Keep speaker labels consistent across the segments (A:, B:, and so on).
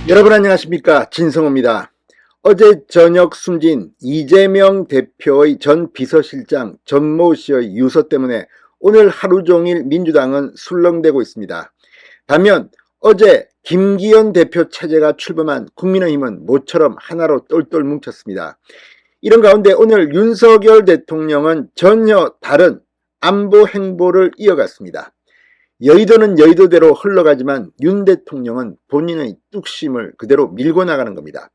A: 여러분 안녕하십니까, 진성호입니다. 어제 저녁 숨진 이재명 대표의 전 비서실장 전모 씨의 유서 때문에 오늘 하루 종일 민주당은 술렁대고 있습니다. 반면 어제 김기현 대표 체제가 출범한 국민의힘은 모처럼 하나로 똘똘 뭉쳤습니다. 이런 가운데 오늘 윤석열 대통령은 전혀 다른 안보 행보를 이어갔습니다. 여의도는 여의도대로 흘러가지만 윤 대통령은 본인의 뚝심을 그대로 밀고 나가는 겁니다.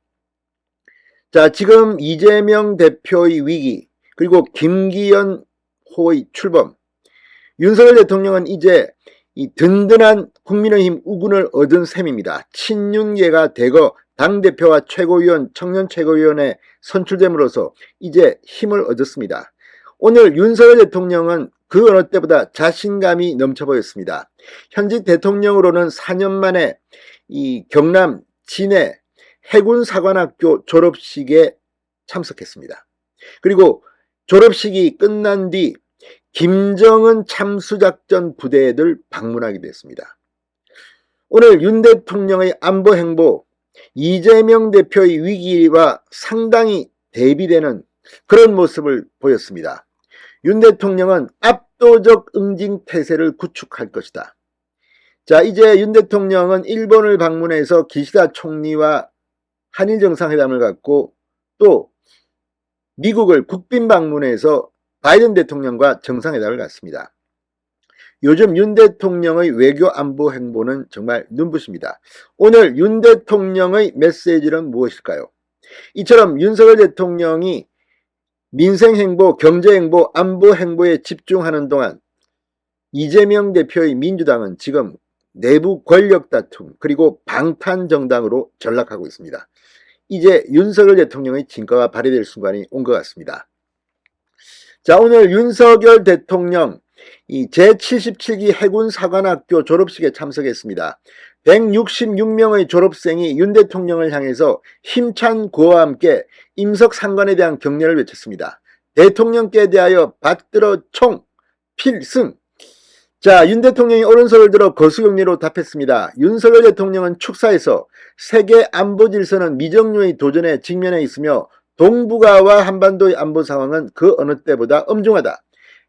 A: 자, 지금 이재명 대표의 위기, 그리고 김기현 호의 출범, 윤석열 대통령은 이제 이 든든한 국민의힘 우군을 얻은 셈입니다. 친윤계가 대거 당대표와 최고위원, 청년 최고위원에 선출됨으로써 이제 힘을 얻었습니다. 오늘 윤석열 대통령은 그 어느 때보다 자신감이 넘쳐 보였습니다. 현직 대통령으로는 4년 만에 이 경남 진해 해군사관학교 졸업식에 참석했습니다. 그리고 졸업식이 끝난 뒤 김정은 참수작전 부대를 방문하기도 했습니다. 오늘 윤 대통령의 안보 행보, 이재명 대표의 위기와 상당히 대비되는 그런 모습을 보였습니다. 윤 대통령은 압도적 응징태세를 구축할 것이다. 자, 이제 윤 대통령은 일본을 방문해서 기시다 총리와 한일 정상회담을 갖고 또 미국을 국빈 방문해서 바이든 대통령과 정상회담을 갖습니다. 요즘 윤 대통령의 외교 안보 행보는 정말 눈부십니다. 오늘 윤 대통령의 메시지는 무엇일까요? 이처럼 윤석열 대통령이 민생행보, 경제행보, 안보행보에 집중하는 동안 이재명 대표의 민주당은 지금 내부 권력 다툼 그리고 방탄정당으로 전락하고 있습니다. 이제 윤석열 대통령의 진가가 발휘될 순간이 온 것 같습니다. 자, 오늘 윤석열 대통령 이 제77기 해군사관학교 졸업식에 참석했습니다. 166명의 졸업생이 윤 대통령을 향해서 힘찬 구호와 함께 임석상관에 대한 격려를 외쳤습니다. 대통령께 대하여 받들어 총 필승. 자, 윤 대통령이 오른손을 들어 거수격리로 답했습니다. 윤석열 대통령은 축사에서 세계 안보 질서는 미정유의 도전에 직면해 있으며 동북아와 한반도의 안보 상황은 그 어느 때보다 엄중하다.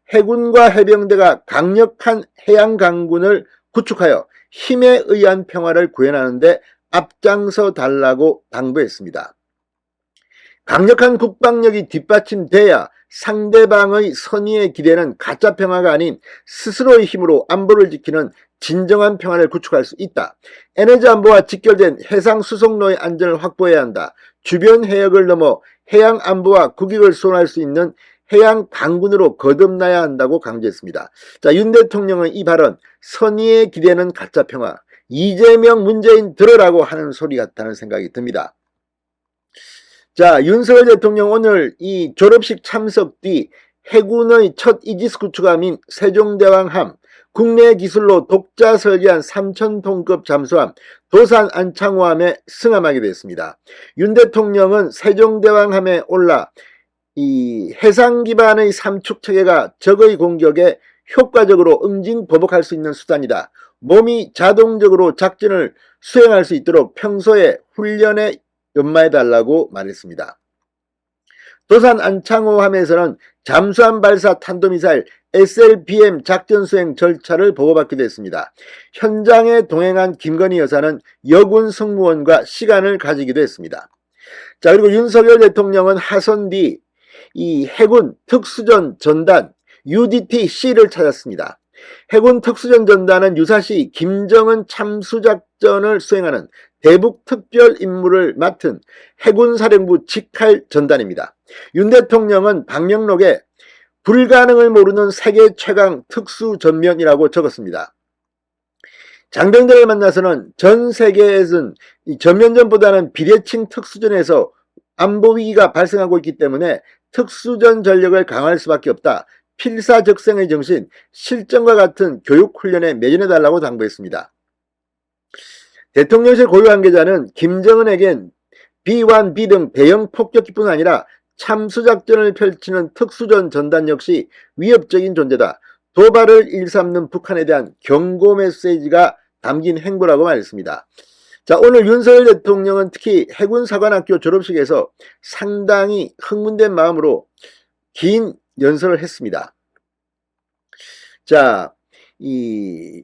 A: 해군과 해병대가 강력한 해양 강군을 구축하여 힘에 의한 평화를 구현하는데 앞장서 달라고 당부했습니다. 강력한 국방력이 뒷받침돼야 상대방의 선의에 기대는 가짜 평화가 아닌 스스로의 힘으로 안보를 지키는 진정한 평화를 구축할 수 있다. 에너지 안보와 직결된 해상 수송로의 안전을 확보해야 한다. 주변 해역을 넘어 해양 안보와 국익을 수호할 수 있는 해양 강군으로 거듭나야 한다고 강조했습니다. 자, 윤 대통령은 이 발언, 선의에 기대는 가짜 평화, 이재명 문재인 들으라고 하는 소리 같다는 생각이 듭니다. 자, 윤석열 대통령 오늘 이 졸업식 참석 뒤 해군의 첫 이지스 구축함인 세종대왕함, 국내 기술로 독자 설계한 3,000톤급 잠수함 도산 안창호함에 승함하게 됐습니다. 윤 대통령은 세종대왕함에 올라 이 해상 기반의 삼축 체계가 적의 공격에 효과적으로 응징 보복할 수 있는 수단이다. 몸이 자동적으로 작전을 수행할 수 있도록 평소에 훈련에 연마해달라고 말했습니다. 도산 안창호함에서는 잠수함 발사 탄도미사일 SLBM 작전 수행 절차를 보고받기도 했습니다. 현장에 동행한 김건희 여사는 여군 승무원과 시간을 가지기도 했습니다. 자, 그리고 윤석열 대통령은 하선 뒤 이 해군 특수전 전단 UDT-C를 찾았습니다. 해군 특수전 전단은 유사시 김정은 참수작전을 수행하는 대북 특별 임무를 맡은 해군사령부 직할 전단입니다. 윤 대통령은 방명록에 불가능을 모르는 세계 최강 특수전면이라고 적었습니다. 장병들을 만나서는 전 세계에서는 전면전보다는 비대칭 특수전에서 안보 위기가 발생하고 있기 때문에 특수전 전력을 강화할 수밖에 없다. 필사적생의 정신, 실전과 같은 교육훈련에 매진해달라고 당부했습니다. 대통령실 고위 관계자는 김정은에겐 B1, B 등 대형 폭격기뿐 아니라 참수작전을 펼치는 특수전 전단 역시 위협적인 존재다. 도발을 일삼는 북한에 대한 경고 메시지가 담긴 행보라고 말했습니다. 자, 오늘 윤석열 대통령은 특히 해군사관학교 졸업식에서 상당히 흥분된 마음으로 긴 연설을 했습니다. 자, 이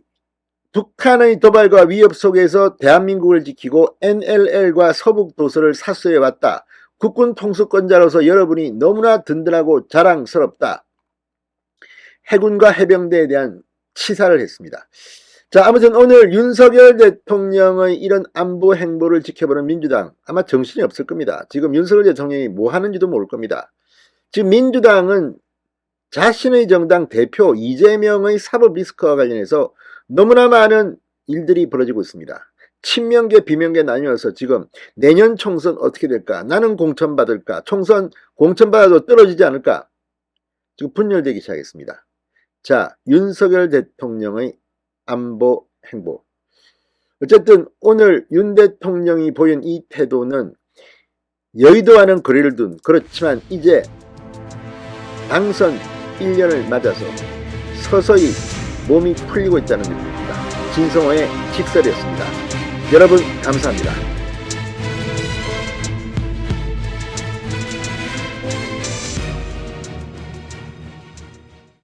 A: 북한의 도발과 위협 속에서 대한민국을 지키고 NLL과 서북도서를 사수해 왔다. 국군 통수권자로서 여러분이 너무나 든든하고 자랑스럽다. 해군과 해병대에 대한 치사를 했습니다. 자, 아무튼 오늘 윤석열 대통령의 이런 안보 행보를 지켜보는 민주당 아마 정신이 없을 겁니다. 지금 윤석열 대통령이 뭐 하는지도 모를 겁니다. 지금 민주당은 자신의 정당 대표 이재명의 사법 리스크와 관련해서 너무나 많은 일들이 벌어지고 있습니다. 친명계 비명계 나뉘어서 지금 내년 총선 어떻게 될까? 나는 공천받을까? 총선 공천받아도 떨어지지 않을까? 지금 분열되기 시작했습니다. 자, 윤석열 대통령의 안보 행보. 어쨌든 오늘 윤 대통령이 보인 이 태도는 여의도와는 거리를 둔, 그렇지만 이제 당선 1년을 맞아서 서서히 몸이 풀리고 있다는 느낌입니다. 진성호의 직설이었습니다. 여러분 감사합니다.